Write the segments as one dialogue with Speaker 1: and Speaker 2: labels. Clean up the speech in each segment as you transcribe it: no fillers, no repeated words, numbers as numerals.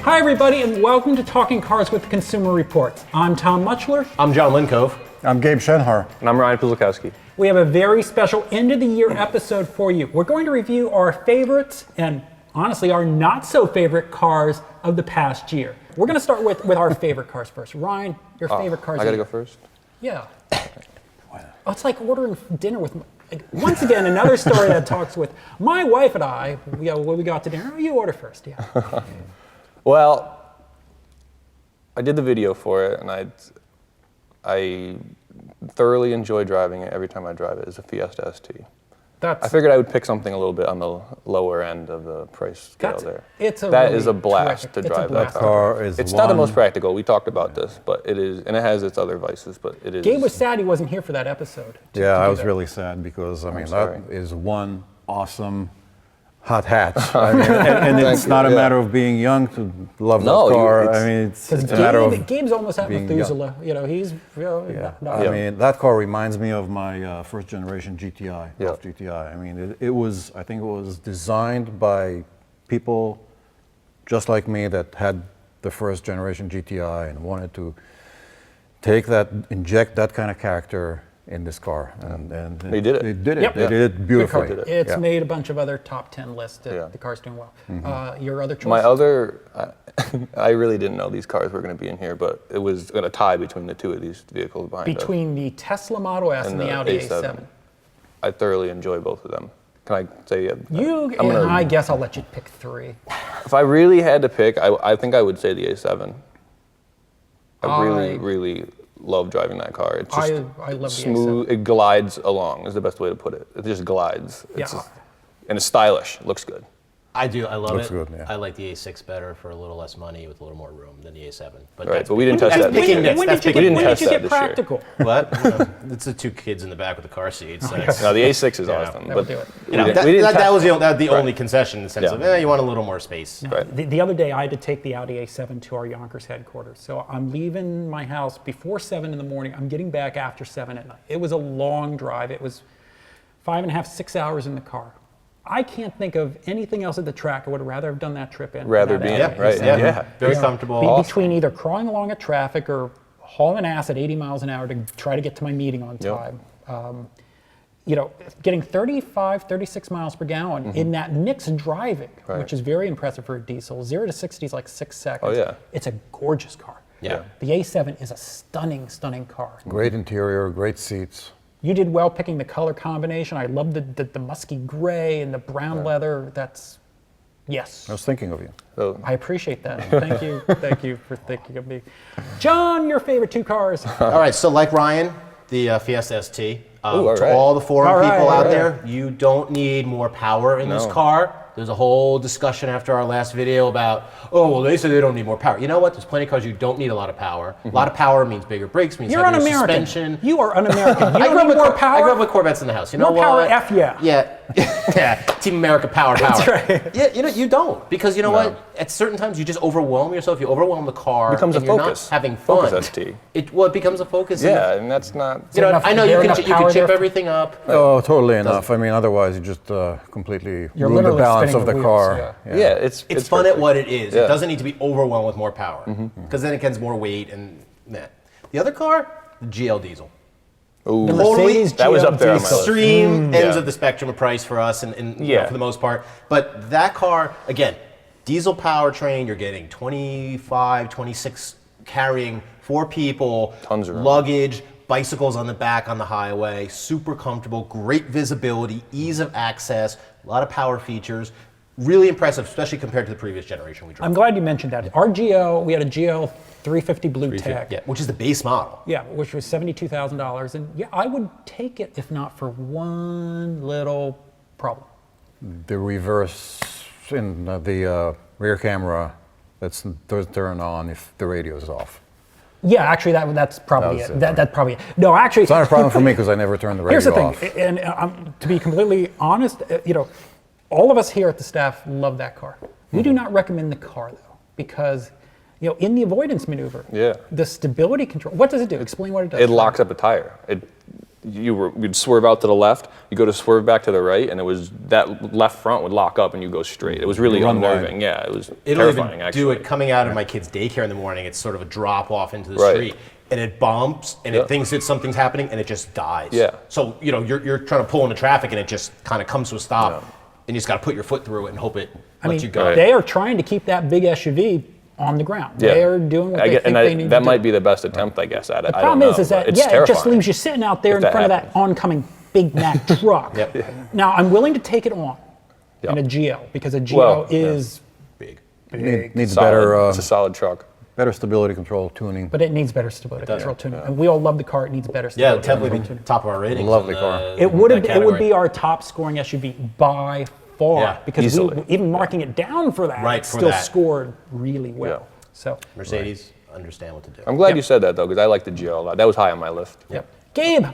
Speaker 1: Hi everybody and welcome to Talking Cars with Consumer Reports. I'm Tom Mutchler.
Speaker 2: I'm John Lincove.
Speaker 3: I'm Gabe Shenhar.
Speaker 4: And I'm Ryan Pszczolkowski.
Speaker 1: We have a very special end of the year episode for you. We're going to review our favorites and honestly our not so favorite cars of the past year. We're going to start with our favorite cars first. Ryan, your favorite cars.
Speaker 4: I gotta go first?
Speaker 1: Yeah. Oh, it's like ordering dinner with, once again, another story that talks with my wife and I, when we got to dinner. You order first, yeah.
Speaker 4: Well, I did the video for it, and I thoroughly enjoy driving it every time I drive it. It's a Fiesta ST. I figured I would pick something a little bit on the lower end of the price scale there. That is a blast to drive that car. It's not the most practical. We talked about this, but it is, and it has its other vices, but it is.
Speaker 1: Gabe was sad he wasn't here for that episode.
Speaker 3: Yeah, I was really sad because, I mean, that is one awesome hot hatch. I mean, and it's not a matter of being young to love that car. I mean, it's a matter of
Speaker 1: Gabe's almost at Methuselah. You know, he's
Speaker 3: I mean, that car reminds me of my first generation GTI, Golf GTI. I mean, I think it was designed by people just like me that had the first generation GTI and wanted to inject that kind of character in this car, and
Speaker 4: they did it.
Speaker 3: They did it.
Speaker 1: Yep.
Speaker 3: They did it beautifully.
Speaker 1: It's made a bunch of other top 10 lists. The car's doing well.
Speaker 3: Mm-hmm.
Speaker 1: Your other choice?
Speaker 4: My other, I really didn't know these cars were going to be in here, but it was going to tie between the two of these vehicles behind us.
Speaker 1: Between the Tesla Model S and the Audi A7.
Speaker 4: I thoroughly enjoy both of them. Can I say?
Speaker 1: I guess I'll let you pick three.
Speaker 4: If I really had to pick, I think I would say the A7. I really love driving that car. It's just
Speaker 1: I love
Speaker 4: smooth.
Speaker 1: The A7.
Speaker 4: It glides along is the best way to put it. It just glides. And it's stylish. It looks good.
Speaker 2: I do. I love
Speaker 3: Looks
Speaker 2: it.
Speaker 3: good, yeah.
Speaker 2: I like the A6 better for a little less money with a little more room than the A7.
Speaker 4: But we didn't test that this year.
Speaker 1: When did you get practical?
Speaker 2: What? It's the two kids in the back with the car seats.
Speaker 4: No, the A6 is awesome.
Speaker 1: But do it.
Speaker 2: That was the only concession in the sense of, you want a little more space.
Speaker 1: No, the other day, I had to take the Audi A7 to our Yonkers headquarters. So I'm leaving my house before 7 in the morning. I'm getting back after 7 at night. It was a long drive. It was 5.5, 6 hours in the car. I can't think of anything else at the track I would rather have done that trip in.
Speaker 4: Rather be in, right? Yeah.
Speaker 2: Very comfortable.
Speaker 1: Between either crawling along at traffic or hauling ass at 80 miles an hour to try to get to my meeting on time. Getting 35, 36 miles per gallon in that mixed driving, which is very impressive for a diesel. 0 to 60 is like 6 seconds.
Speaker 4: Oh, yeah.
Speaker 1: It's a gorgeous car.
Speaker 2: Yeah.
Speaker 1: The A7 is a stunning, stunning car.
Speaker 3: Great interior, great seats.
Speaker 1: You did well picking the color combination. I love the musky gray and the brown leather. Yes.
Speaker 3: I was thinking of you.
Speaker 4: So,
Speaker 1: I appreciate that. Thank you for thinking of me. John, your favorite two cars.
Speaker 2: All right, so like Ryan, the Fiesta ST.
Speaker 4: To
Speaker 2: all the forum people out there, you don't need more power in this car. There's a whole discussion after our last video about, they say they don't need more power. You know what? There's plenty of cars you don't need a lot of power. A lot of power means bigger brakes, means heavier suspension.
Speaker 1: You are un-American. You
Speaker 2: I grew up with
Speaker 1: more power.
Speaker 2: I grew up with Corvettes in the house. You know
Speaker 1: more power,
Speaker 2: what?
Speaker 1: F yeah.
Speaker 2: Yeah, Team America, power.
Speaker 1: That's right.
Speaker 2: Yeah, you don't, because you know what? At certain times, you just overwhelm yourself. You overwhelm the car.
Speaker 4: It becomes a
Speaker 2: you're
Speaker 4: Focus.
Speaker 2: Not having fun.
Speaker 4: Focus ST.
Speaker 2: It becomes a Focus.
Speaker 4: Yeah, and that's not.
Speaker 2: I know you can chip everything up.
Speaker 3: Oh, totally enough. I mean, otherwise you just completely ruin the balance of the car.
Speaker 4: Yeah, it's
Speaker 2: fun at what it is. It doesn't need to be overwhelmed with more power, because then it gets more weight and that. The other car, the GL diesel.
Speaker 4: Ooh,
Speaker 1: the Mercedes
Speaker 4: that was up there on my list.
Speaker 2: Extreme ends of the spectrum of price for us, and for the most part. But that car, again, diesel powertrain, you're getting 25, 26 carrying 4 people,
Speaker 4: tons of room.
Speaker 2: Luggage, bicycles on the back on the highway, super comfortable, great visibility, ease of access, a lot of power features. Really impressive, especially compared to the previous generation we drove.
Speaker 1: I'm glad you mentioned that. Our GL, we had a GL 350 Blue Tech.
Speaker 2: Yeah, which is the base model.
Speaker 1: Yeah, which was $72,000. And I would take it if not for one little problem.
Speaker 3: The reverse in the rear camera, that's turn on if the radio is off.
Speaker 1: Yeah, actually, that's probably it. That's probably it. No, actually,
Speaker 3: it's not a problem for me because I never turn the radio off.
Speaker 1: Here's the thing, and to be completely honest, all of us here at the staff love that car. We do not recommend the car though, because in the avoidance maneuver, the stability control. What does it do? Explain what it does.
Speaker 4: It locks up a tire. you'd swerve out to the left, you go to swerve back to the right, and it was that left front would lock up and you go straight. It was really unnerving. Yeah, it was terrifying.
Speaker 2: It'll even do it coming out of my kid's daycare in the morning. It's sort of a drop off into the
Speaker 4: Right.
Speaker 2: street, and it bumps, and it thinks that something's happening, and it just dies.
Speaker 4: Yeah.
Speaker 2: So you're trying to pull into traffic, and it just kind of comes to a stop, and you just got to put your foot through it and hope it lets you go.
Speaker 1: They are trying to keep that big SUV on the ground.
Speaker 4: Yeah.
Speaker 1: They are doing what they think they need to do.
Speaker 4: That might be the best attempt, I guess, at it.
Speaker 1: The problem is that,
Speaker 4: it's
Speaker 1: it just
Speaker 4: terrifying.
Speaker 1: leaves you sitting out there in front of that oncoming Big Mac truck. Now, I'm willing to take it on in a GL, because a GL is
Speaker 2: big.
Speaker 3: Needs
Speaker 4: Solid.
Speaker 3: better,
Speaker 4: It's a solid truck.
Speaker 3: better stability control tuning.
Speaker 1: but it needs better stability control tuning. And we all love the car, it needs better
Speaker 2: Yeah,
Speaker 1: stability
Speaker 2: definitely
Speaker 1: control
Speaker 2: be
Speaker 1: tuning.
Speaker 2: top of our ratings.
Speaker 3: Lovely
Speaker 2: in
Speaker 3: car.
Speaker 2: the-
Speaker 1: It would
Speaker 2: that category.
Speaker 1: be our top scoring SUV by far,
Speaker 2: Yeah,
Speaker 1: because
Speaker 4: easily.
Speaker 1: even marking it down for that,
Speaker 2: Right,
Speaker 1: it
Speaker 2: for
Speaker 1: still
Speaker 2: that.
Speaker 1: scored really well.
Speaker 4: Yeah.
Speaker 1: So,
Speaker 2: Mercedes understand what to do.
Speaker 4: I'm glad you said that, though, because I like the GL a lot. That was high on my list.
Speaker 1: yep. Gabe,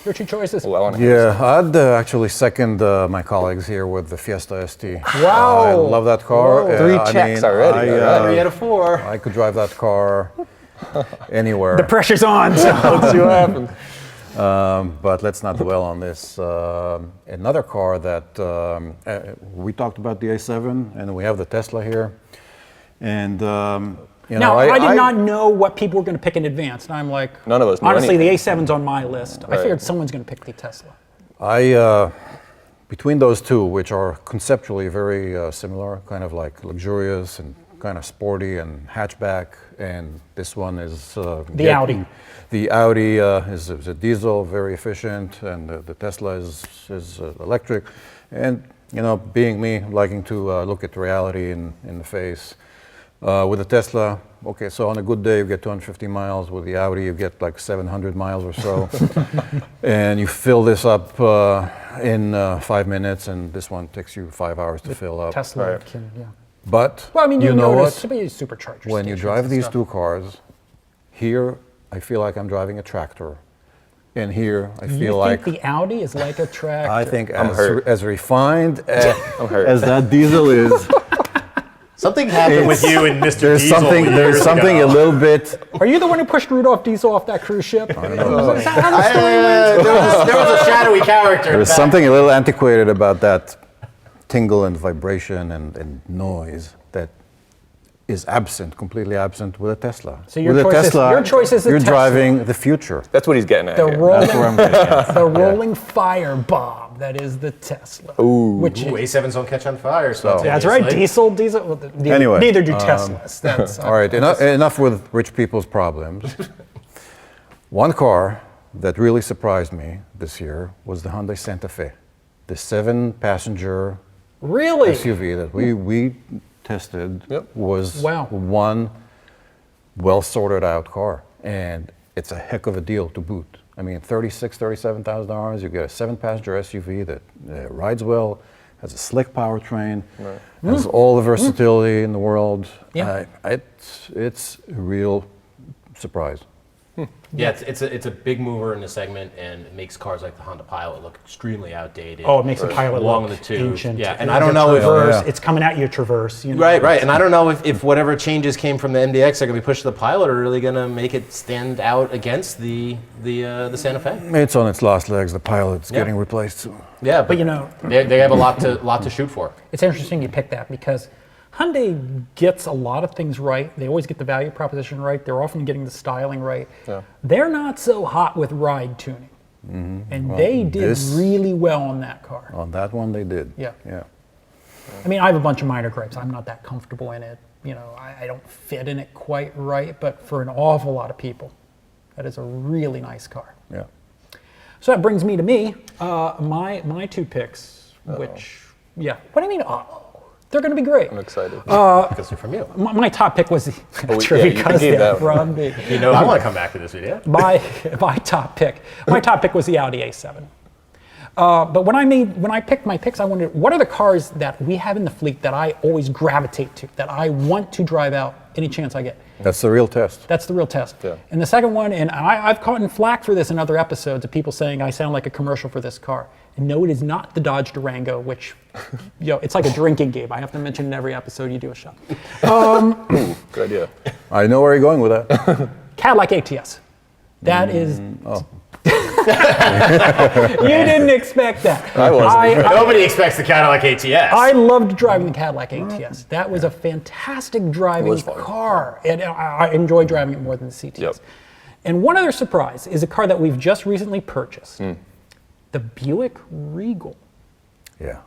Speaker 1: your two choices.
Speaker 4: Oh, I want to hear this.
Speaker 3: Yeah, I'd actually second my colleagues here with the Fiesta ST.
Speaker 1: Wow.
Speaker 3: I love that car.
Speaker 1: Whoa.
Speaker 4: 3 checks already. All right.
Speaker 2: 3 out of 4.
Speaker 3: I could drive that car anywhere.
Speaker 1: The pressure's on. So.
Speaker 4: Let's see what happens.
Speaker 3: But let's not dwell on this. Another car that we talked about, the A7, and we have the Tesla here. And you
Speaker 1: Now,
Speaker 3: know,
Speaker 1: I did not know what people were going to pick in advance, and I'm like,
Speaker 4: None of us knew
Speaker 1: honestly, the
Speaker 4: anything.
Speaker 1: A7's on my list. I figured someone's going to pick the Tesla.
Speaker 3: Between those two, which are conceptually very similar, kind of like luxurious and kind of sporty and hatchback, and this one is
Speaker 1: The Audi.
Speaker 3: The Audi is a diesel, very efficient, and the Tesla is electric. And you know, being me, liking to look at reality in the face. With the Tesla, okay, so on a good day you get 250 miles. With the Audi you get like 700 miles or so. And you fill this up in 5 minutes, and this one takes you 5 hours to fill up.
Speaker 1: Tesla can, yeah.
Speaker 3: But
Speaker 1: Well, I mean,
Speaker 3: you know what?
Speaker 1: Superchargers.
Speaker 3: When you drive these two cars, here I feel like I'm driving a tractor. And here I feel
Speaker 1: you
Speaker 3: like
Speaker 1: think the Audi is like a tractor?
Speaker 3: I think
Speaker 4: hurt.
Speaker 3: as refined
Speaker 4: I'm hurt.
Speaker 3: as that diesel is,
Speaker 2: Something happened with you and Mr.
Speaker 3: there's
Speaker 2: Diesel
Speaker 3: something
Speaker 2: years
Speaker 3: a
Speaker 2: ago.
Speaker 3: little bit.
Speaker 1: Are you the one who pushed Rudolph Diesel off that cruise ship? I don't know. Is that how the story went?
Speaker 2: There was a shadowy character.
Speaker 3: There's
Speaker 2: back.
Speaker 3: something a little antiquated about that tingle and vibration and noise that is absent, completely absent with a Tesla.
Speaker 1: So your
Speaker 3: with
Speaker 1: choice
Speaker 3: a
Speaker 1: is-
Speaker 3: Tesla,
Speaker 1: your choice is the
Speaker 3: you're
Speaker 1: Tesla.
Speaker 3: driving the future.
Speaker 4: That's what he's getting at.
Speaker 1: The
Speaker 4: here.
Speaker 1: rolling,
Speaker 3: That's where I'm getting at.
Speaker 1: the rolling fire bomb that is the Tesla. Which
Speaker 2: Ooh, A7s don't catch on fire.
Speaker 1: that's right. Diesel. Well,
Speaker 3: Anyway,
Speaker 1: neither do Teslas. That's
Speaker 3: All right, enough with rich people's problems. One car that really surprised me this year was the Hyundai Santa Fe, the 7-passenger
Speaker 1: really.
Speaker 3: SUV that we tested. Was
Speaker 1: Wow.
Speaker 3: one well sorted out car, and it's a heck of a deal to boot. I mean, $37,000, you get a 7-passenger SUV that rides well, has a slick powertrain, has all the versatility in the world.
Speaker 1: Yeah.
Speaker 3: It's a real surprise.
Speaker 2: Yeah, it's a big mover in the segment, and it makes cars like the Honda Pilot look extremely outdated.
Speaker 1: Oh, it makes the Pilot
Speaker 2: long
Speaker 1: look
Speaker 2: in the tooth.
Speaker 1: ancient.
Speaker 2: Yeah, and I don't know if
Speaker 1: Traverse, it's coming at you, Traverse. You know?
Speaker 2: right, and I don't know if whatever changes came from the MDX that are going to be pushed to the Pilot are really going to make it stand out against the Santa Fe.
Speaker 3: It's on its last legs. The Pilot's getting replaced soon.
Speaker 2: Yeah,
Speaker 1: But you know,
Speaker 2: they have a lot to shoot for.
Speaker 1: it's interesting you pick that because Hyundai gets a lot of things right. They always get the value proposition right. They're often getting the styling right.
Speaker 4: Yeah.
Speaker 1: They're not so hot with ride tuning. And they did really well on that car.
Speaker 3: On that one, they did.
Speaker 1: Yeah.
Speaker 3: Yeah.
Speaker 1: I mean, I have a bunch of minor gripes. I'm not that comfortable in it. You know, I don't fit in it quite right. But for an awful lot of people, that is a really nice car.
Speaker 3: Yeah.
Speaker 1: So that brings me to me. My two picks, which, yeah. What do you mean, they're going to be great.
Speaker 4: I'm excited.
Speaker 2: Because they're from you.
Speaker 1: My top pick was the
Speaker 4: yeah, you
Speaker 1: because
Speaker 4: gave
Speaker 1: they're
Speaker 4: that
Speaker 1: from me.
Speaker 2: You know, I want to come back to this video.
Speaker 1: My top pick was the Audi A7. But when I picked my picks, I wondered what are the cars that we have in the fleet that I always gravitate to, that I want to drive out any chance I get.
Speaker 3: That's the real test.
Speaker 1: That's the real test.
Speaker 4: Yeah.
Speaker 1: And the second one, and I've caught in flack for this in other episodes of people saying I sound like a commercial for this car. And no, it is not the Dodge Durango, which, it's like a drinking game. I have to mention in every episode you do a shot.
Speaker 4: Good idea.
Speaker 3: I know where you're going with that.
Speaker 1: Cadillac ATS. That is. You didn't expect that.
Speaker 4: I wasn't.
Speaker 2: Nobody expects the Cadillac ATS.
Speaker 1: I loved driving the Cadillac ATS. That was a fantastic driving
Speaker 4: fun.
Speaker 1: car, and I enjoy driving it more than the CTS.
Speaker 4: Yep.
Speaker 1: And one other surprise is a car that we've just recently purchased, the Buick Regal.
Speaker 3: Yeah.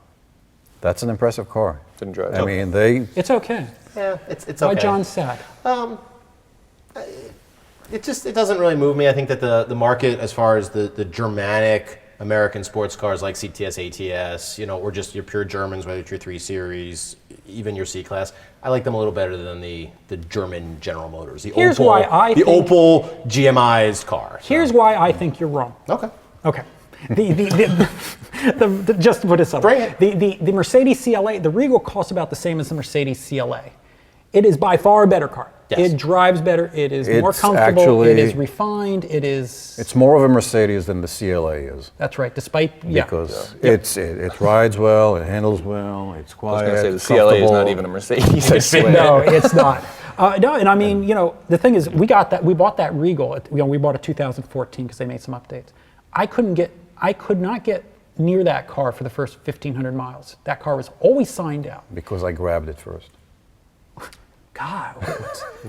Speaker 3: That's an impressive car.
Speaker 4: Didn't drive.
Speaker 3: I mean, they.
Speaker 1: It's okay.
Speaker 2: Yeah, it's
Speaker 1: Why
Speaker 2: okay.
Speaker 1: John's sad?
Speaker 2: It doesn't really move me. I think that the market, as far as the Germanic American sports cars like CTS, ATS, or just your pure Germans, whether it's your 3 Series, even your C-Class, I like them a little better than the German General Motors. The
Speaker 1: Here's
Speaker 2: Opel,
Speaker 1: why I
Speaker 2: the
Speaker 1: think-
Speaker 2: Opel GMI's car. So.
Speaker 1: Here's why I think you're wrong.
Speaker 2: Okay.
Speaker 1: Okay. Just to put this up.
Speaker 2: Bring it.
Speaker 1: The Mercedes CLA, the Regal costs about the same as the Mercedes CLA. It is by far a better car.
Speaker 2: Yes.
Speaker 1: It drives better. It is more
Speaker 3: It's
Speaker 1: comfortable.
Speaker 3: actually-
Speaker 1: it is refined. It is.
Speaker 3: It's more of a Mercedes than the CLA is.
Speaker 1: That's right. Despite
Speaker 3: Because it rides well, it handles well, it's
Speaker 4: I
Speaker 3: quiet.
Speaker 4: was going to say the
Speaker 3: it's
Speaker 4: CLA is not
Speaker 3: comfortable.
Speaker 4: even a Mercedes. I swear.
Speaker 1: no, it's not. No, and I mean, the thing is, we bought that Regal. We bought a 2014 because they made some updates. I could not get near that car for the first 1,500 miles. That car was always signed out.
Speaker 3: Because I grabbed it first.
Speaker 1: God,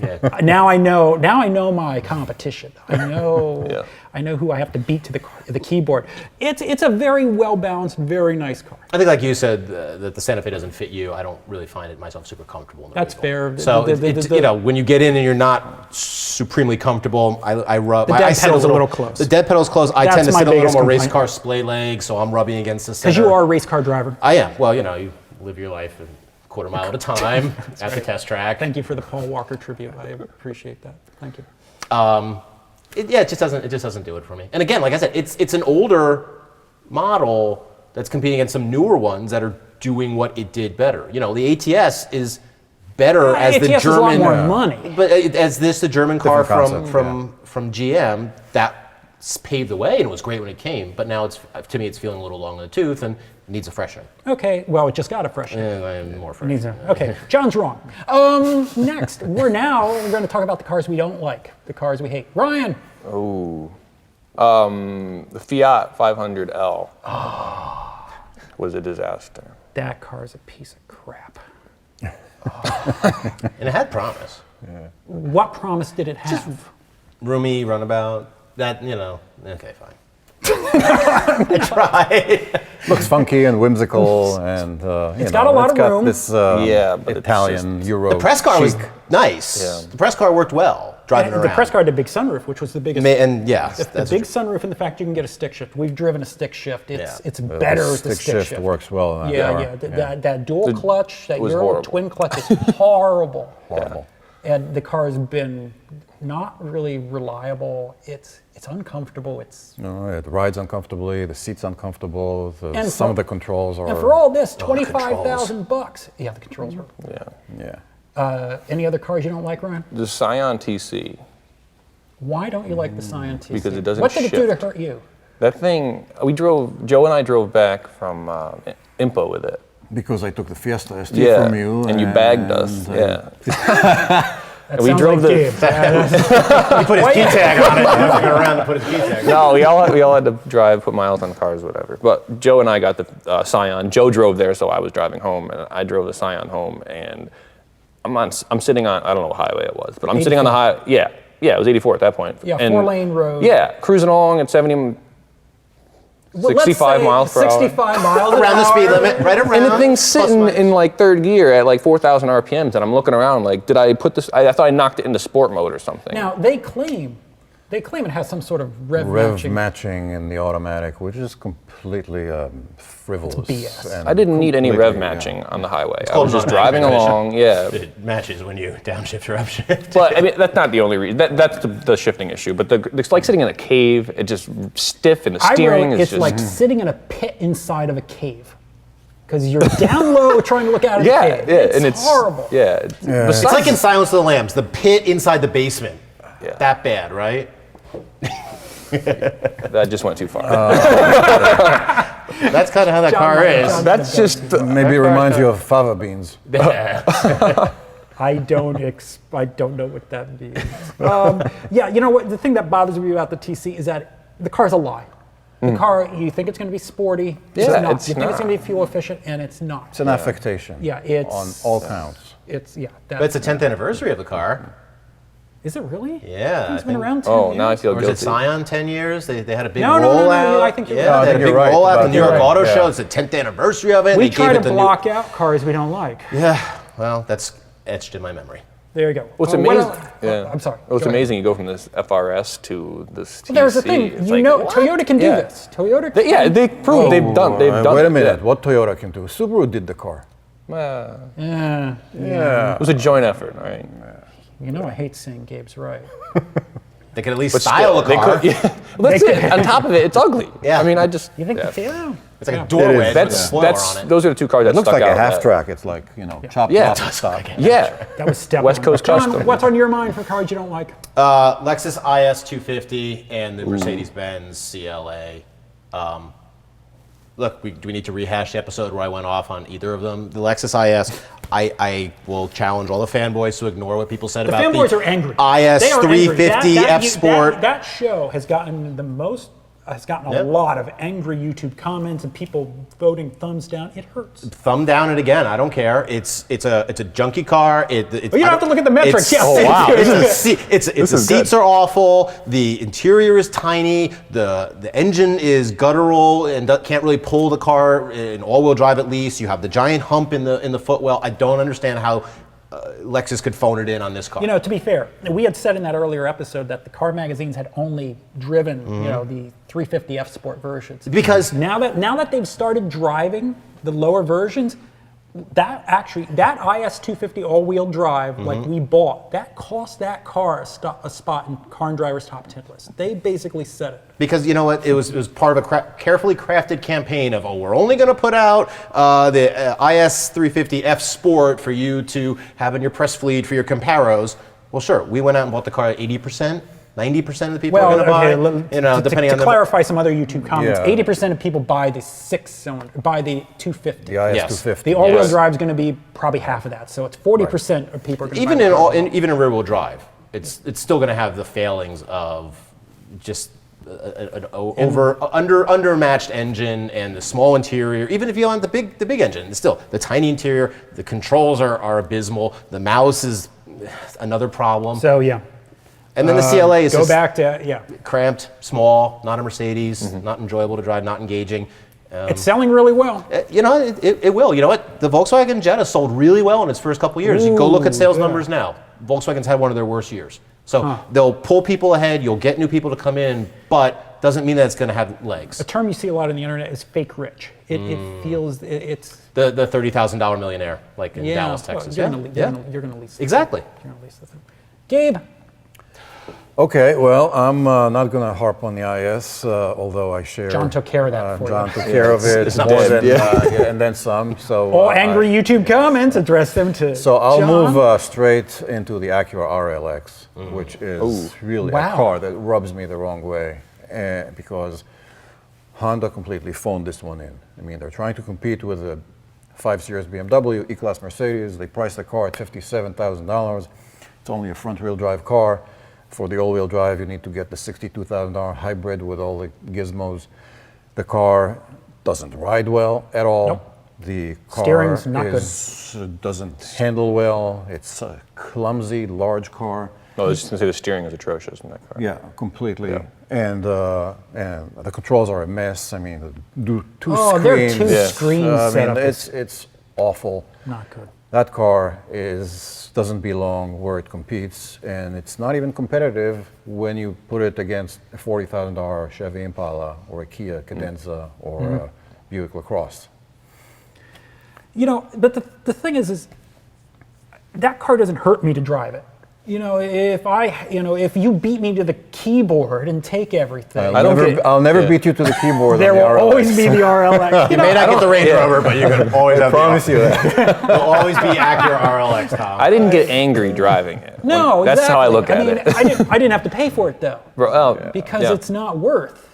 Speaker 2: Yeah.
Speaker 1: now I know my competition. I know
Speaker 4: Yeah.
Speaker 1: I know who I have to beat to the keyboard. It's a very well balanced, very nice car.
Speaker 2: I think, like you said, that the Santa Fe doesn't fit you. I don't really find it myself super comfortable. In the
Speaker 1: That's
Speaker 2: Regal.
Speaker 1: fair.
Speaker 2: So when you get in and you're not supremely comfortable, I rub.
Speaker 1: The
Speaker 2: I
Speaker 1: dead
Speaker 2: sit
Speaker 1: pedal's a little close.
Speaker 2: The dead pedal's close. I
Speaker 1: That's
Speaker 2: tend to
Speaker 1: my
Speaker 2: sit a little
Speaker 1: biggest
Speaker 2: more race
Speaker 1: complaint.
Speaker 2: car splay leg, so I'm rubbing against the center.
Speaker 1: Because you are a race car driver.
Speaker 2: I am. Well, you live your life a quarter mile at a time at the test track.
Speaker 1: Thank you for the Paul Walker tribute. I appreciate that. Thank you.
Speaker 2: It just doesn't do it for me. And again, like I said, it's an older model that's competing against some newer ones that are doing what it did better. The ATS is better as the
Speaker 1: ATS is a lot
Speaker 2: German,
Speaker 1: more money.
Speaker 2: but as the German car
Speaker 3: Different
Speaker 2: from
Speaker 3: concept,
Speaker 2: GM that paved the way and it was great when it came. But now to me it's feeling a little long in the tooth and needs a freshening.
Speaker 1: Okay, well, it just got a freshening.
Speaker 2: And more fresh.
Speaker 1: Needs a- Okay, John's wrong. Next, we're going to talk about the cars we don't like, the cars we hate. Ryan.
Speaker 4: The Fiat 500L was a disaster.
Speaker 1: That car's a piece of crap.
Speaker 2: And it had promise.
Speaker 1: What promise did it have?
Speaker 2: Roomy, runabout. That okay, fine. I tried.
Speaker 3: Looks funky and whimsical, and
Speaker 1: It's got a lot of room.
Speaker 3: This
Speaker 4: Yeah, but it's
Speaker 3: Italian Euro.
Speaker 2: The press car was
Speaker 3: chic.
Speaker 2: nice.
Speaker 4: Yeah.
Speaker 2: The press car worked well driving around.
Speaker 1: The press car had a big sunroof, which was the biggest.
Speaker 2: And yes,
Speaker 1: the big sunroof and the fact you can get a stick shift. We've driven a stick shift. It's
Speaker 3: The
Speaker 1: better with the
Speaker 3: stick shift works well in that
Speaker 1: Yeah,
Speaker 3: car.
Speaker 1: yeah. That dual clutch, that
Speaker 4: was
Speaker 1: Euro
Speaker 4: horrible.
Speaker 1: twin clutch is horrible.
Speaker 3: Horrible.
Speaker 1: And the car's been not really reliable. It's uncomfortable.
Speaker 3: No, it rides uncomfortably. The seat's uncomfortable.
Speaker 1: And
Speaker 3: Some
Speaker 1: for-
Speaker 3: of the controls are.
Speaker 1: And for all this,
Speaker 2: Oh, the controls.
Speaker 1: $25,000. Yeah, the controls were.
Speaker 4: Yeah.
Speaker 3: Yeah.
Speaker 1: Any other cars you don't like, Ryan?
Speaker 4: The Scion TC.
Speaker 1: Why don't you like the Scion TC?
Speaker 4: Because it doesn't
Speaker 1: What did it do to
Speaker 4: shift.
Speaker 1: hurt you?
Speaker 4: That thing, Joe and I drove back from Impo with it.
Speaker 3: Because I took the Fiesta ST
Speaker 4: Yeah,
Speaker 3: from you.
Speaker 4: and you bagged us. Yeah.
Speaker 1: That
Speaker 4: we
Speaker 1: sounds
Speaker 4: drove
Speaker 1: like
Speaker 4: the-
Speaker 1: Gabe.
Speaker 2: He put his key tag on it. I went around to put his key tag on.
Speaker 4: No, we all had to drive, put miles on the cars, whatever. But Joe and I got the Scion. Joe drove there, so I was driving home, and I drove the Scion home. And I'm sitting on, I don't know what highway it was, but I'm sitting on the
Speaker 1: 84.
Speaker 4: high. Yeah, it was 84 at that point.
Speaker 1: Yeah,
Speaker 4: And
Speaker 1: 4-lane road.
Speaker 4: Yeah, cruising along at 70,
Speaker 1: Well, let's
Speaker 4: 65
Speaker 1: say
Speaker 4: miles per hour.
Speaker 1: 65 miles
Speaker 2: Around the speed limit, right around.
Speaker 4: And the thing's sitting in like third gear at like 4,000 RPMs, and I'm looking around like, did I put this? I thought I knocked it into sport mode or something.
Speaker 1: Now, they claim it has some sort of rev matching.
Speaker 3: matching in the automatic, which is completely frivolous.
Speaker 1: It's BS.
Speaker 3: and
Speaker 4: I didn't need any rev
Speaker 3: completely,
Speaker 4: matching on the highway. I
Speaker 2: called
Speaker 4: was just
Speaker 2: an
Speaker 4: driving
Speaker 2: automatic
Speaker 4: along, yeah.
Speaker 2: It matches when you downshift or upshift.
Speaker 4: But I mean, that's not the only reason. That's the shifting issue. But it's like sitting in a cave. It just stiff, and the steering is
Speaker 1: it's
Speaker 4: just
Speaker 1: like sitting in a pit inside of a cave. Because you're down low trying to look out of the cave.
Speaker 4: and
Speaker 1: it's horrible.
Speaker 4: Yeah,
Speaker 2: It's like in Silence of the Lambs, the pit inside the basement.
Speaker 4: Yeah.
Speaker 2: That bad, right?
Speaker 4: that just went too far.
Speaker 2: That's kind of how that car is.
Speaker 4: That's just
Speaker 3: Maybe it reminds you of fava beans.
Speaker 1: I don't know what that means. Yeah, you know what? The thing that bothers me about the TC is that the car's a lie. The car, you think it's going to be sporty.
Speaker 4: Yeah,
Speaker 1: it's not.
Speaker 4: it's
Speaker 1: You think it's
Speaker 4: not.
Speaker 1: going to be fuel efficient, and it's not.
Speaker 3: It's an affectation.
Speaker 1: Yeah, it's
Speaker 3: on all counts.
Speaker 1: It's
Speaker 2: But it's the 10th anniversary of the car.
Speaker 1: Is it really?
Speaker 2: Yeah,
Speaker 1: It's
Speaker 2: I
Speaker 1: been
Speaker 2: think-
Speaker 1: around 10
Speaker 4: Oh,
Speaker 1: years.
Speaker 4: now I feel
Speaker 2: Or is
Speaker 4: guilty.
Speaker 2: it Scion 10 years? They had a big
Speaker 1: No,
Speaker 2: rollout.
Speaker 1: I think you're
Speaker 2: yeah,
Speaker 1: right.
Speaker 3: I
Speaker 2: they had
Speaker 3: think
Speaker 2: a big
Speaker 3: you're right
Speaker 2: rollout.
Speaker 3: about
Speaker 2: The New York
Speaker 3: that.
Speaker 2: Auto
Speaker 3: Yeah.
Speaker 2: Show. It's the 10th anniversary of it.
Speaker 1: We
Speaker 2: They
Speaker 1: try
Speaker 2: gave
Speaker 1: to
Speaker 2: it the
Speaker 1: block out cars we don't like.
Speaker 2: Yeah, well, that's etched in my memory.
Speaker 1: There you go.
Speaker 4: What's
Speaker 1: What
Speaker 4: amazing?
Speaker 1: else- I'm sorry.
Speaker 4: What's
Speaker 1: Go ahead.
Speaker 4: amazing? You go from this FRS to this TC.
Speaker 1: There's the thing.
Speaker 4: It's
Speaker 1: You
Speaker 4: like,
Speaker 1: know,
Speaker 4: what?
Speaker 1: Toyota can do
Speaker 4: Yeah.
Speaker 1: this. Toyota.
Speaker 4: Yeah, they proved they've done. They've done.
Speaker 3: Wait a
Speaker 4: it,
Speaker 3: minute.
Speaker 4: yeah.
Speaker 3: What Toyota can do? Subaru did the car.
Speaker 1: Yeah.
Speaker 3: Yeah.
Speaker 4: It was a joint effort, right?
Speaker 1: You know, I hate saying Gabe's right.
Speaker 2: They could at least
Speaker 4: But
Speaker 2: style
Speaker 4: still,
Speaker 2: a car.
Speaker 4: They could, yeah. Well, that's it. On top of it, it's ugly.
Speaker 2: Yeah.
Speaker 4: I mean, I just.
Speaker 1: You think?
Speaker 4: yeah.
Speaker 1: Yeah.
Speaker 2: It's like
Speaker 1: Yeah.
Speaker 2: a door
Speaker 3: It is.
Speaker 2: wedge with a
Speaker 4: That's
Speaker 2: spoiler on it.
Speaker 4: those are the two cars that
Speaker 3: It looks
Speaker 4: stuck
Speaker 3: like
Speaker 4: out.
Speaker 3: a half
Speaker 4: that-
Speaker 3: track. It's like, chop,
Speaker 4: Yeah.
Speaker 3: chop, and stop.
Speaker 4: Yeah.
Speaker 1: That was step
Speaker 4: West
Speaker 1: one.
Speaker 4: Coast
Speaker 1: John,
Speaker 4: custom.
Speaker 1: what's on your mind for cars you don't like?
Speaker 2: Lexus IS 250 and the Mercedes-Benz CLA. Look, do we need to rehash the episode where I went off on either of them? The Lexus IS, I will challenge all the fanboys to ignore what people said
Speaker 1: The
Speaker 2: about
Speaker 1: fanboys
Speaker 2: the
Speaker 1: are angry.
Speaker 2: IS
Speaker 1: They are angry.
Speaker 2: 350 F Sport.
Speaker 1: That show has gotten a lot of angry YouTube comments and people voting thumbs down. It hurts.
Speaker 2: Thumb down it again. I don't care. It's a junky car.
Speaker 1: Well, you don't have to look at the metrics.
Speaker 2: It's,
Speaker 1: Yeah.
Speaker 4: Oh, wow.
Speaker 2: the seats are awful. The interior is tiny. The engine is guttural and can't really pull the car in all-wheel drive. At least you have the giant hump in the footwell. I don't understand how Lexus could phone it in on this car.
Speaker 1: You know, to be fair, we had said in that earlier episode that the car magazines had only driven, the 350 F Sport versions.
Speaker 2: Because
Speaker 1: now that they've started driving the lower versions, that IS 250 all-wheel drive, like we bought, that cost that car a spot in Car and Driver's top 10 list. They basically said it.
Speaker 2: Because you know what, it was part of a carefully crafted campaign of, we're only going to put out the IS 350 F Sport for you to have in your press fleet for your comparos. Well, sure, we went out and bought the car at 80%. 90% of the people are going to buy. Depending on
Speaker 1: to clarify some other YouTube comments,
Speaker 3: Yeah.
Speaker 1: 80% of people buy the 6-cylinder, buy the 250.
Speaker 3: The IS
Speaker 2: Yes.
Speaker 3: 250.
Speaker 1: The all-wheel
Speaker 4: Yes.
Speaker 1: drive is going to be probably half of that, so it's 40% of people are going to
Speaker 2: even
Speaker 1: buy
Speaker 2: in
Speaker 1: the
Speaker 2: all,
Speaker 1: car.
Speaker 2: even in rear-wheel drive, it's still going to have the failings of just an undermatched engine and the small interior. Even if you want the big engine, still the tiny interior, the controls are abysmal. The mouse is another problem.
Speaker 1: So yeah,
Speaker 2: And then the CLA is
Speaker 1: go
Speaker 2: just
Speaker 1: back to
Speaker 2: cramped, small, not a Mercedes, not enjoyable to drive, not engaging.
Speaker 1: It's selling really well.
Speaker 2: You know, it will. You know what? The Volkswagen Jetta sold really well in its first couple years. You go look at sales numbers now. Volkswagen's had one of their worst years. So they'll pull people ahead. You'll get new people to come in, but doesn't mean that it's going to have legs.
Speaker 1: A term you see a lot on the internet is fake rich. It feels it's
Speaker 2: The $30,000 millionaire, like in Dallas, Texas.
Speaker 1: You're going to lease.
Speaker 2: Exactly.
Speaker 1: You're going to lease the thing. Gabe.
Speaker 3: Okay, well, I'm not going to harp on the IS, although I share.
Speaker 1: John took care of that for
Speaker 3: John
Speaker 1: you.
Speaker 3: took care of it
Speaker 2: it's not
Speaker 3: more
Speaker 2: dead.
Speaker 3: than, and then some. So
Speaker 1: All angry YouTube comments, address them to
Speaker 3: So I'll
Speaker 1: John.
Speaker 3: move straight into the Acura RLX, which is really
Speaker 1: Wow.
Speaker 3: a car that rubs me the wrong way, because Honda completely phoned this one in. I mean, they're trying to compete with the 5 Series BMW, E-Class Mercedes. They priced the car at $57,000. It's only a front-wheel drive car. For the all-wheel drive, you need to get the $62,000 hybrid with all the gizmos. The car doesn't ride well at all.
Speaker 1: Nope.
Speaker 3: The car
Speaker 1: Steering's not
Speaker 3: doesn't handle well. It's a clumsy, large car.
Speaker 4: I was just going to say the steering is atrocious in that car.
Speaker 3: Yeah, completely.
Speaker 4: Yeah.
Speaker 3: And the controls are a mess. I mean, do two
Speaker 1: there are
Speaker 3: screens.
Speaker 1: two
Speaker 4: Yeah.
Speaker 1: screens
Speaker 3: I
Speaker 1: set
Speaker 3: mean,
Speaker 1: up.
Speaker 3: it's awful.
Speaker 1: Not good.
Speaker 3: That car doesn't belong where it competes, and it's not even competitive when you put it against a $40,000 Chevy Impala or a Kia Cadenza or a Buick LaCrosse.
Speaker 1: You know, but the thing is that car doesn't hurt me to drive it. You know, if you beat me to the keyboard and take everything,
Speaker 3: I'll never beat you to the keyboard.
Speaker 1: there
Speaker 3: on the
Speaker 1: will
Speaker 3: RLX.
Speaker 1: always be the RLX.
Speaker 2: You may not get the Range Rover, but you're going to always
Speaker 3: I
Speaker 2: have
Speaker 3: promise you that.
Speaker 2: There'll always be Acura RLX, Tom.
Speaker 4: I didn't get angry driving it.
Speaker 1: No,
Speaker 4: That's how I
Speaker 1: exactly.
Speaker 4: look at
Speaker 1: mean,
Speaker 4: it.
Speaker 1: I didn't have to pay for it though, because
Speaker 4: yeah.
Speaker 1: it's not worth.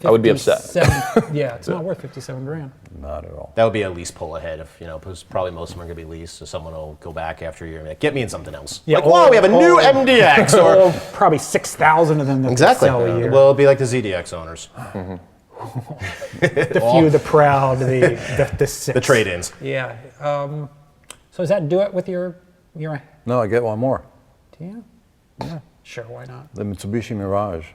Speaker 4: I would be upset.
Speaker 1: 57 Yeah, it's not worth 57 grand.
Speaker 3: Not at all.
Speaker 2: That would be a lease pull ahead if, because probably most of them are going to be leased, so someone will go back after a year and be like, get me in something else.
Speaker 1: Yeah,
Speaker 2: like, wow, we have a new MDX. Or
Speaker 1: Probably 6,000 of them that
Speaker 2: exactly.
Speaker 1: sell a year.
Speaker 2: Well, it'll be like the ZDX owners.
Speaker 1: The few, the proud, the six.
Speaker 2: The trade-ins.
Speaker 1: Yeah. So does that do it with your?
Speaker 3: No, I get one more.
Speaker 1: Do you? Yeah. Sure. Why not?
Speaker 3: The Mitsubishi Mirage.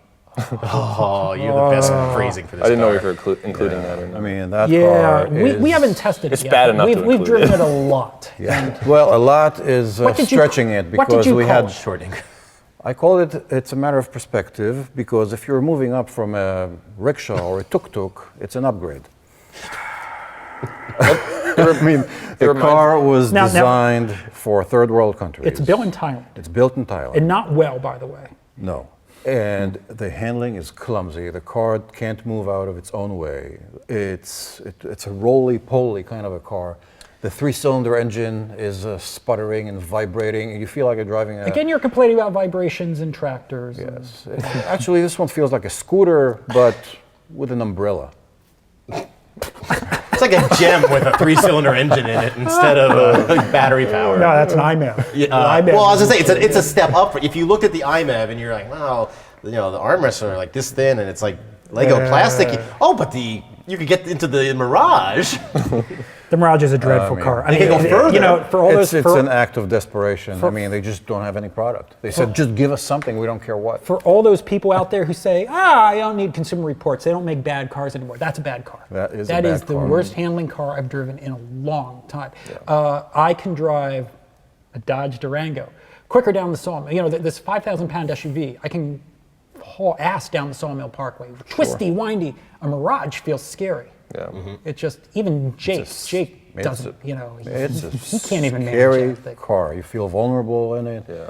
Speaker 2: Oh, you're the best phrasing for this
Speaker 4: I didn't know
Speaker 2: car.
Speaker 4: you were including that. In
Speaker 3: I mean, that
Speaker 1: Yeah,
Speaker 3: car is...
Speaker 1: we haven't tested
Speaker 4: It's
Speaker 1: it yet.
Speaker 4: bad enough to
Speaker 1: We've
Speaker 4: include
Speaker 1: driven
Speaker 4: it.
Speaker 1: it a lot.
Speaker 3: Yeah. Well, a lot is
Speaker 1: What did you
Speaker 3: stretching
Speaker 1: ca-
Speaker 3: it
Speaker 1: what did
Speaker 3: because
Speaker 1: you
Speaker 3: we
Speaker 1: call
Speaker 3: had...
Speaker 1: it?
Speaker 2: Shorting.
Speaker 3: I call it, it's a matter of perspective, because if you're moving up from a rickshaw or a tuk-tuk, it's an upgrade. I mean, the car was
Speaker 1: Now-
Speaker 3: designed for third world countries.
Speaker 1: It's built in Thailand,
Speaker 3: It's built in Thailand.
Speaker 1: and not well, by the way.
Speaker 3: No. And the handling is clumsy. The car can't move out of its own way. It's a roly-poly kind of a car. The three-cylinder engine is sputtering and vibrating, and you feel like you're driving a...
Speaker 1: Again, you're complaining about vibrations and tractors.
Speaker 3: Yes. Actually, this one feels like a scooter, but with an umbrella.
Speaker 2: It's like a gem with a three-cylinder engine in it instead of battery power.
Speaker 1: No, that's an IMAV.
Speaker 2: Well, I was gonna say it's a step up. If you looked at the iMav and you're like, wow, the armrests are like this thin and it's like Lego plastic. Oh, but you could get into the Mirage.
Speaker 1: The Mirage is a dreadful car. I
Speaker 2: They can go further.
Speaker 1: You know, for all
Speaker 3: It's
Speaker 1: those
Speaker 3: an act of desperation. I mean, they just don't have any product. They said, just give us something, we don't care what.
Speaker 1: for all those people out there who say, I don't need Consumer Reports. They don't make bad cars anymore. That's a bad car.
Speaker 3: That is a bad
Speaker 1: the
Speaker 3: car.
Speaker 1: worst handling car I've driven in a long time. I can drive a Dodge Durango quicker down the Sawmill. You know, this 5,000-pound SUV, I can haul ass down the Sawmill Parkway. Twisty, windy. A Mirage feels scary.
Speaker 4: Yeah.
Speaker 1: It just, even Jake doesn't, you know,
Speaker 3: It's a
Speaker 1: he can't even manage
Speaker 3: scary
Speaker 1: that thing.
Speaker 3: car. You feel vulnerable in it.
Speaker 4: Yeah.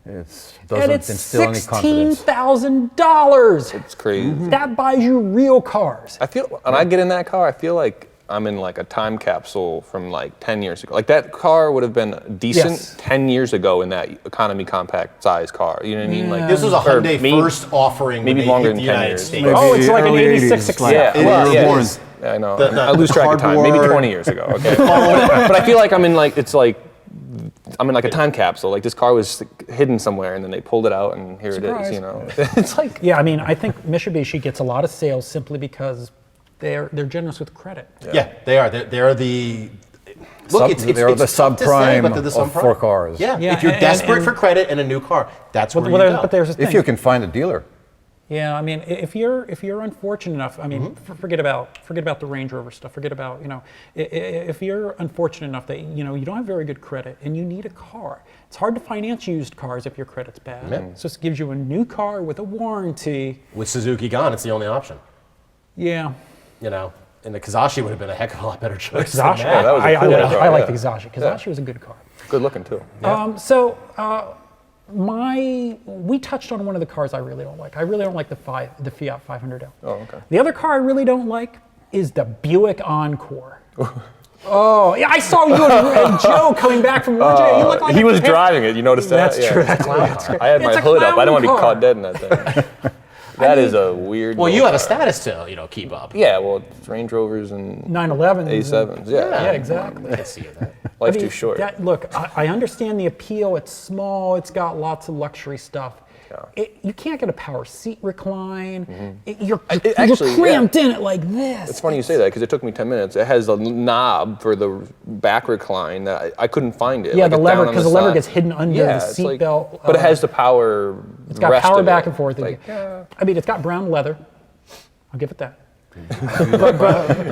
Speaker 3: It
Speaker 1: And
Speaker 3: doesn't
Speaker 1: it's
Speaker 3: instill any confidence.
Speaker 1: $16,000.
Speaker 4: It's crazy.
Speaker 1: That buys you real cars.
Speaker 4: I feel when I get in that car, I feel like I'm in like a time capsule from like 10 years ago. Like that car would have been decent
Speaker 1: Yes.
Speaker 4: 10 years ago in that economy compact size car. You know what I mean? Like
Speaker 2: This was a
Speaker 4: or
Speaker 2: Hyundai
Speaker 4: maybe-
Speaker 2: first offering
Speaker 4: maybe
Speaker 2: when they
Speaker 4: longer
Speaker 2: hit
Speaker 4: than
Speaker 2: the
Speaker 4: 10
Speaker 2: United
Speaker 4: years.
Speaker 2: States.
Speaker 3: Maybe
Speaker 1: Oh, it's like an
Speaker 3: early
Speaker 1: 86
Speaker 3: 80s,
Speaker 1: Excel.
Speaker 4: Yeah,
Speaker 3: when
Speaker 4: well,
Speaker 3: you
Speaker 4: yeah,
Speaker 3: were born.
Speaker 4: it is. I know.
Speaker 2: The
Speaker 4: I lose track of time. Maybe
Speaker 2: cardboard-
Speaker 4: 20 years ago. Okay. but I feel like I'm in like I'm in like a time capsule. Like this car was hidden somewhere, and then they pulled it out, and here
Speaker 1: Surprise.
Speaker 4: it is. You know, it's like
Speaker 1: Yeah, I mean, I think Mitsubishi gets a lot of sales simply because they're generous with credit.
Speaker 2: Yeah, they are. They're the. Look,
Speaker 3: They're the
Speaker 2: tough to say,
Speaker 3: subprime
Speaker 2: but they're the
Speaker 3: of
Speaker 2: subprime.
Speaker 3: for cars.
Speaker 2: Yeah,
Speaker 1: Yeah,
Speaker 2: if you're
Speaker 1: and-
Speaker 2: desperate
Speaker 1: and-
Speaker 2: for credit and a new car, that's where you
Speaker 1: Well,
Speaker 2: go.
Speaker 1: but there's a thing.
Speaker 3: If you can find a dealer.
Speaker 1: Yeah, I mean, if you're unfortunate enough, I mean,
Speaker 2: Mm-hmm.
Speaker 1: forget about the Range Rover stuff. Forget about, you know, if you're unfortunate enough that you know you don't have very good credit and you need a car, it's hard to finance used cars if your credit's bad. So it gives you a new car with a warranty.
Speaker 2: With Suzuki gone, it's the only option.
Speaker 1: Yeah,
Speaker 2: You know, and the Kizashi would have been a heck of a lot better choice. than
Speaker 1: Kizashi.
Speaker 2: that.
Speaker 4: that was a
Speaker 1: I
Speaker 4: cool
Speaker 1: like
Speaker 4: car,
Speaker 1: I like
Speaker 4: yeah.
Speaker 1: the Kizashi. Kizashi was a good car.
Speaker 4: good looking too.
Speaker 1: We touched on one of the cars I really don't like. I really don't like the Fiat 500L.
Speaker 4: Oh, okay.
Speaker 1: The other car I really don't like is the Buick Encore. Oh, yeah, I saw you and Joe coming back from lunch. You look like
Speaker 4: He
Speaker 1: a
Speaker 4: was
Speaker 1: pit-
Speaker 4: driving it. You noticed that?
Speaker 1: That's
Speaker 4: Yeah.
Speaker 1: true. That's true.
Speaker 4: I had my
Speaker 1: It's a
Speaker 4: hood up. I don't want to be
Speaker 1: clown
Speaker 4: caught
Speaker 1: car.
Speaker 4: dead in that thing. That is a weird.
Speaker 2: Well,
Speaker 4: little
Speaker 2: you have a
Speaker 4: car.
Speaker 2: status to keep up.
Speaker 4: Yeah, well, it's Range Rovers and
Speaker 1: 911.
Speaker 4: A7s. Yeah.
Speaker 1: Yeah, exactly.
Speaker 2: I can see that.
Speaker 4: Life's
Speaker 1: I mean,
Speaker 4: too short.
Speaker 1: Look, I understand the appeal. It's small. It's got lots of luxury stuff. You can't get a power seat recline. You're
Speaker 4: actually,
Speaker 1: cramped in it like this.
Speaker 4: It's funny you say that because it took me 10 minutes. It has a knob for the back recline that I couldn't find it.
Speaker 1: Yeah,
Speaker 4: Like,
Speaker 1: the
Speaker 4: it's
Speaker 1: lever,
Speaker 4: down on
Speaker 1: because the lever
Speaker 4: side.
Speaker 1: gets hidden under the
Speaker 4: Yeah, it's
Speaker 1: seat
Speaker 4: like-
Speaker 1: belt.
Speaker 4: But it has the power.
Speaker 1: It's got
Speaker 4: rest
Speaker 1: power
Speaker 4: of
Speaker 1: back
Speaker 4: it.
Speaker 1: and forth.
Speaker 4: Like,
Speaker 1: I mean, it's got brown leather. I'll give it that.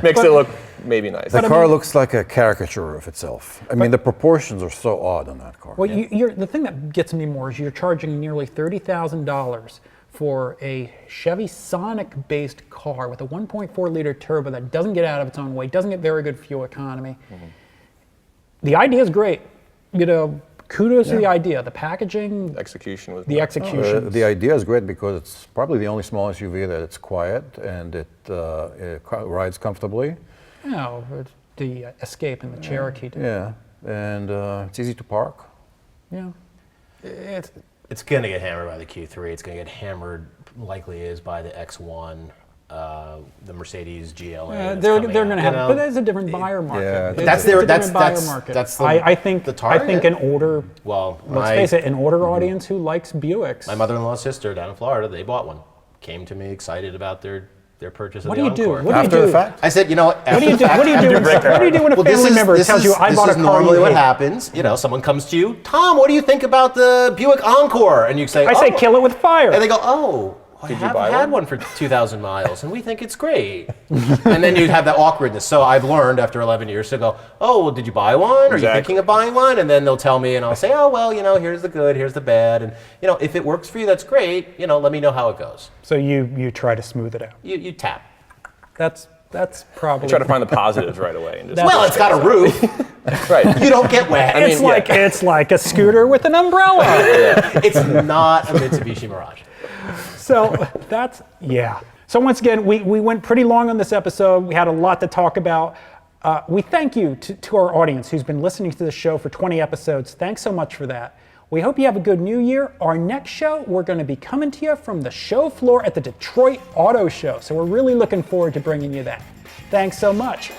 Speaker 4: makes it look maybe nice.
Speaker 3: The car looks like a caricature of itself. I mean, the proportions are so odd on that car.
Speaker 1: Well, the thing that gets me more is you're charging nearly $30,000 for a Chevy Sonic-based car with a 1.4-liter turbo that doesn't get out of its own way, doesn't get very good fuel economy. The idea is great. You know, kudos to the idea. The packaging,
Speaker 4: Execution was.
Speaker 1: the execution.
Speaker 3: The idea is great because it's probably the only small SUV that it's quiet and it rides comfortably.
Speaker 1: You know, the Escape and the Cherokee.
Speaker 3: Yeah, and it's easy to park.
Speaker 1: Yeah.
Speaker 2: It's going to get hammered by the Q3. It's going to get hammered, likely is, by the X1, the Mercedes GLA.
Speaker 1: They're going to have, but there's a different buyer market.
Speaker 3: Yeah,
Speaker 1: It's
Speaker 2: that's
Speaker 1: a
Speaker 2: their-
Speaker 1: different
Speaker 2: that's-
Speaker 1: buyer market.
Speaker 2: that's the-
Speaker 1: I think
Speaker 2: the
Speaker 1: I think
Speaker 2: target.
Speaker 1: an older.
Speaker 2: Well,
Speaker 1: Let's face it, an older audience who likes Buicks.
Speaker 2: my mother-in-law's sister down in Florida, they bought one. Came to me excited about their their purchase of
Speaker 1: What
Speaker 2: the
Speaker 1: do you do?
Speaker 2: Encore.
Speaker 1: What do you
Speaker 3: After
Speaker 1: do?
Speaker 3: the fact?
Speaker 2: I said, you know what?
Speaker 1: What do you do? What do you do? What do you do when a
Speaker 2: Well,
Speaker 1: family member tells you, "I bought a car"?
Speaker 2: This is normally
Speaker 1: you
Speaker 2: what
Speaker 1: hate"?
Speaker 2: happens. You know, someone comes to you, Tom. What do you think about the Buick Encore? And you say,
Speaker 1: I say, "Kill it with fire."
Speaker 2: And they go, "Oh, I
Speaker 4: Did you
Speaker 2: haven't
Speaker 4: buy
Speaker 2: had
Speaker 4: one?
Speaker 2: one for 2,000 miles, and we think it's great." And then you have that awkwardness. So I've learned after 11 years to go, "Oh, well, did you buy one? Are you
Speaker 4: Exactly.
Speaker 2: thinking of buying one?" And then they'll tell me, and I'll say, "Oh, well, you know, here's the good, here's the bad, and you know, if it works for you, that's great. You know, let me know how it goes."
Speaker 1: So you try to smooth it out.
Speaker 2: You tap.
Speaker 1: That's probably.
Speaker 4: Try to find the positives right away. And just
Speaker 2: Well, it's got a roof.
Speaker 4: right.
Speaker 2: You don't get wet.
Speaker 1: It's like a scooter with an umbrella.
Speaker 2: It's not a Mitsubishi Mirage.
Speaker 1: So that's, yeah. So once again, we went pretty long on this episode. We had a lot to talk about. We thank you to our audience who's been listening to the show for 20 episodes. Thanks so much for that. We hope you have a good new year. Our next show, we're going to be coming to you from the show floor at the Detroit Auto Show. So we're really looking forward to bringing you that. Thanks so much.